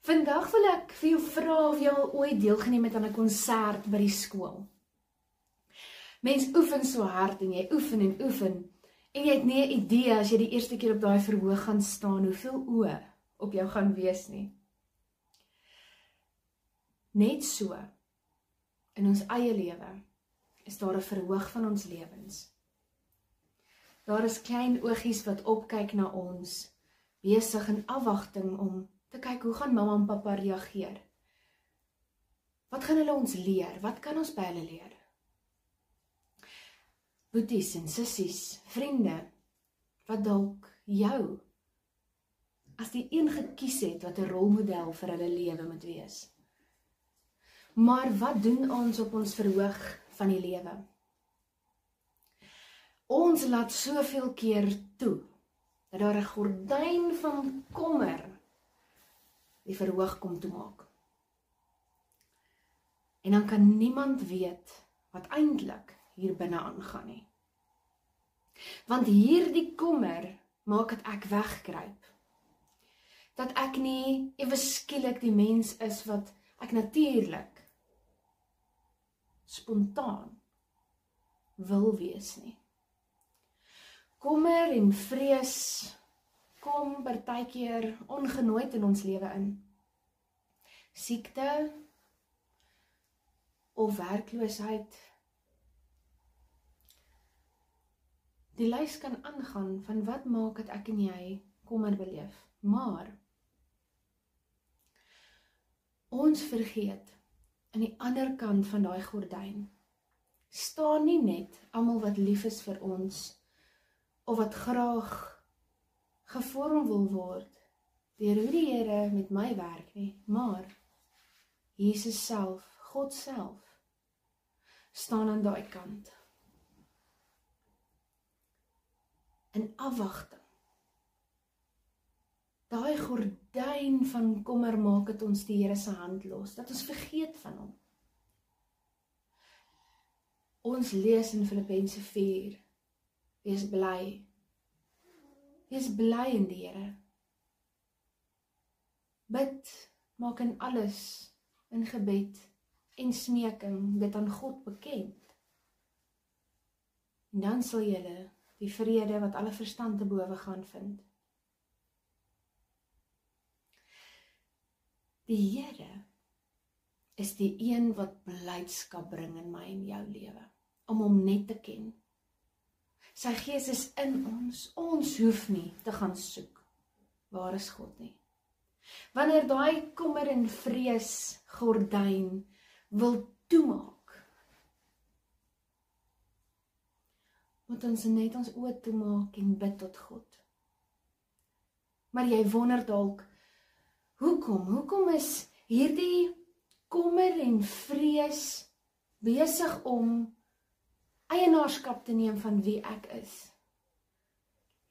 Vandag wil ek vir jou vra of jy al ooit deelgeneem het aan 'n konsert by die skool. Mens oefen so hard en jy oefen en oefen en jy het nie 'n idee as jy die eerste keer op daai verhoog gaan staan hoeveel oë op jou gaan wees nie. Net so, in ons eie lewe, is daar 'n verhoog van ons lewens. Daar is klein oogies wat opkyk na ons, besig in afwagting om te kyk hoe gaan mamma en pappa reageer. Wat gaan hulle ons leer? Wat kan ons by hulle leer? Boeties en sissies, vriende, wat dalk jou as die een gekies het wat 'n rolmodel vir hulle lewe moet wees. Maar wat doen ons op ons verhoog van die lewe? Ons laat soveel keer toe, dat daar 'n gordyn van kommer die verhoog kom toemaak. En dan kan niemand weet wat eintlik hier binne aangaan nie. Want hierdie kommer maak dat ek wegkruip. Dat ek nie ewe skielik die mens is wat ek natuurlik spontaan wil wees nie. Kommer en vrees kom partykeer ongenooid in ons lewe in. Siekte of werkloosheid. Die lys kan aangaan van wat maak dat ek en jy kommer beleef. Maar ons vergeet aan die ander kant van daai gordyn staan nie net almal wat lief is vir ons of wat graag gevorm wil word deur hoe die Here met my werk nie, maar Jesus self, God self, staan aan daai kant. In afwagting. Daai gordyn van kommer maak dit ons die Here se hand los, dat ons vergeet van hom. Ons lees in Filippense 4, wees bly. Wees bly in die Here. Bid, maak in alles, in gebed en smeking, dit aan God bekend. En dan sal julle die vrede wat alle verstand te bowe gaan vind. Die Here is die een wat blydskap bring in my en jou lewe, om hom net te ken. Sy Gees is in ons hoef nie te gaan soek, waar is God nie. Wanneer daai kommer en vrees gordyn wil toemaak, moet ons net ons oë toemaak en bid tot God. Maar jy wonder dalk, hoekom is hierdie kommer en vrees besig om eienaarskap te neem van wie ek is?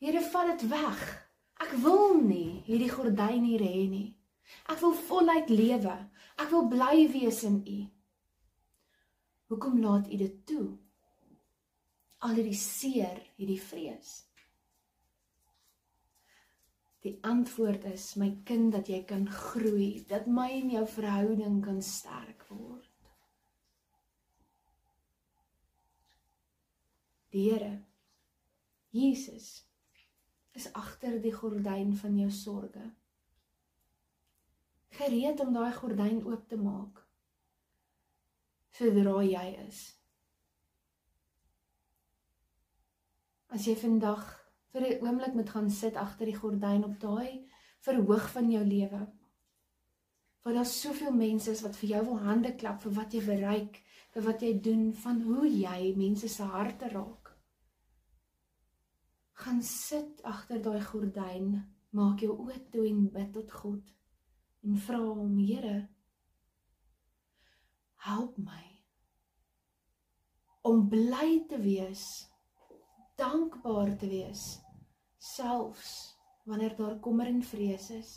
Here, vat dit weg. Ek wil nie hierdie gordyn hier hê nie. Ek wil voluit lewe. Ek wil bly wees in U. Hoekom laat U dit toe? Al hierdie seer, hierdie vrees. Die antwoord is, my kind, dat jy kan groei, dat my en jou verhouding kan sterk word. Die Here, Jesus, is agter die gordyn van jou sorge. Gereed om daai gordyn oop te maak, sodra jy is. As jy vandag vir 'n oomblik moet gaan sit agter die gordyn op daai verhoog van jou lewe, waar daar soveel mense is wat vir jou wil hande klap vir wat jy bereik, vir wat jy doen, van hoe jy mense se harte raak. Gaan sit agter daai gordyn, maak jou oë toe en bid tot God en vra hom, Here, help my om bly te wees, dankbaar te wees, selfs wanneer daar kommer en vrees is,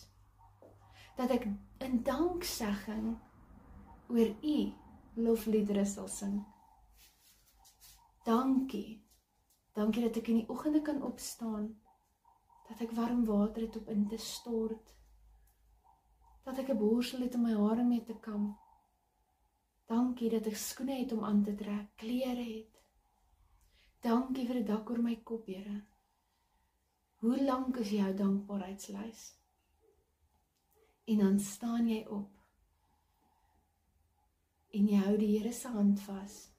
dat ek in danksegging oor U lofliedere sal sing. Dankie dat ek in die oggende kan opstaan, dat ek warm water het op in te stort, dat ek 'n borsel het om my hare mee te kam. Dankie dat ek skoene het om aan te trek, klere het. Dankie vir 'n dak oor my kop, Here. Hoe lank is jou dankbaarheidslys? En dan staan jy op en jy hou die Here se hand vas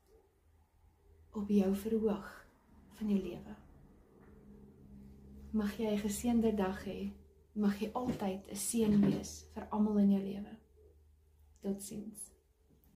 op jou verhoog van jou lewe. Mag jy 'n geseënde dag hê. Mag jy altyd 'n seën wees vir almal in jou lewe. Totsiens.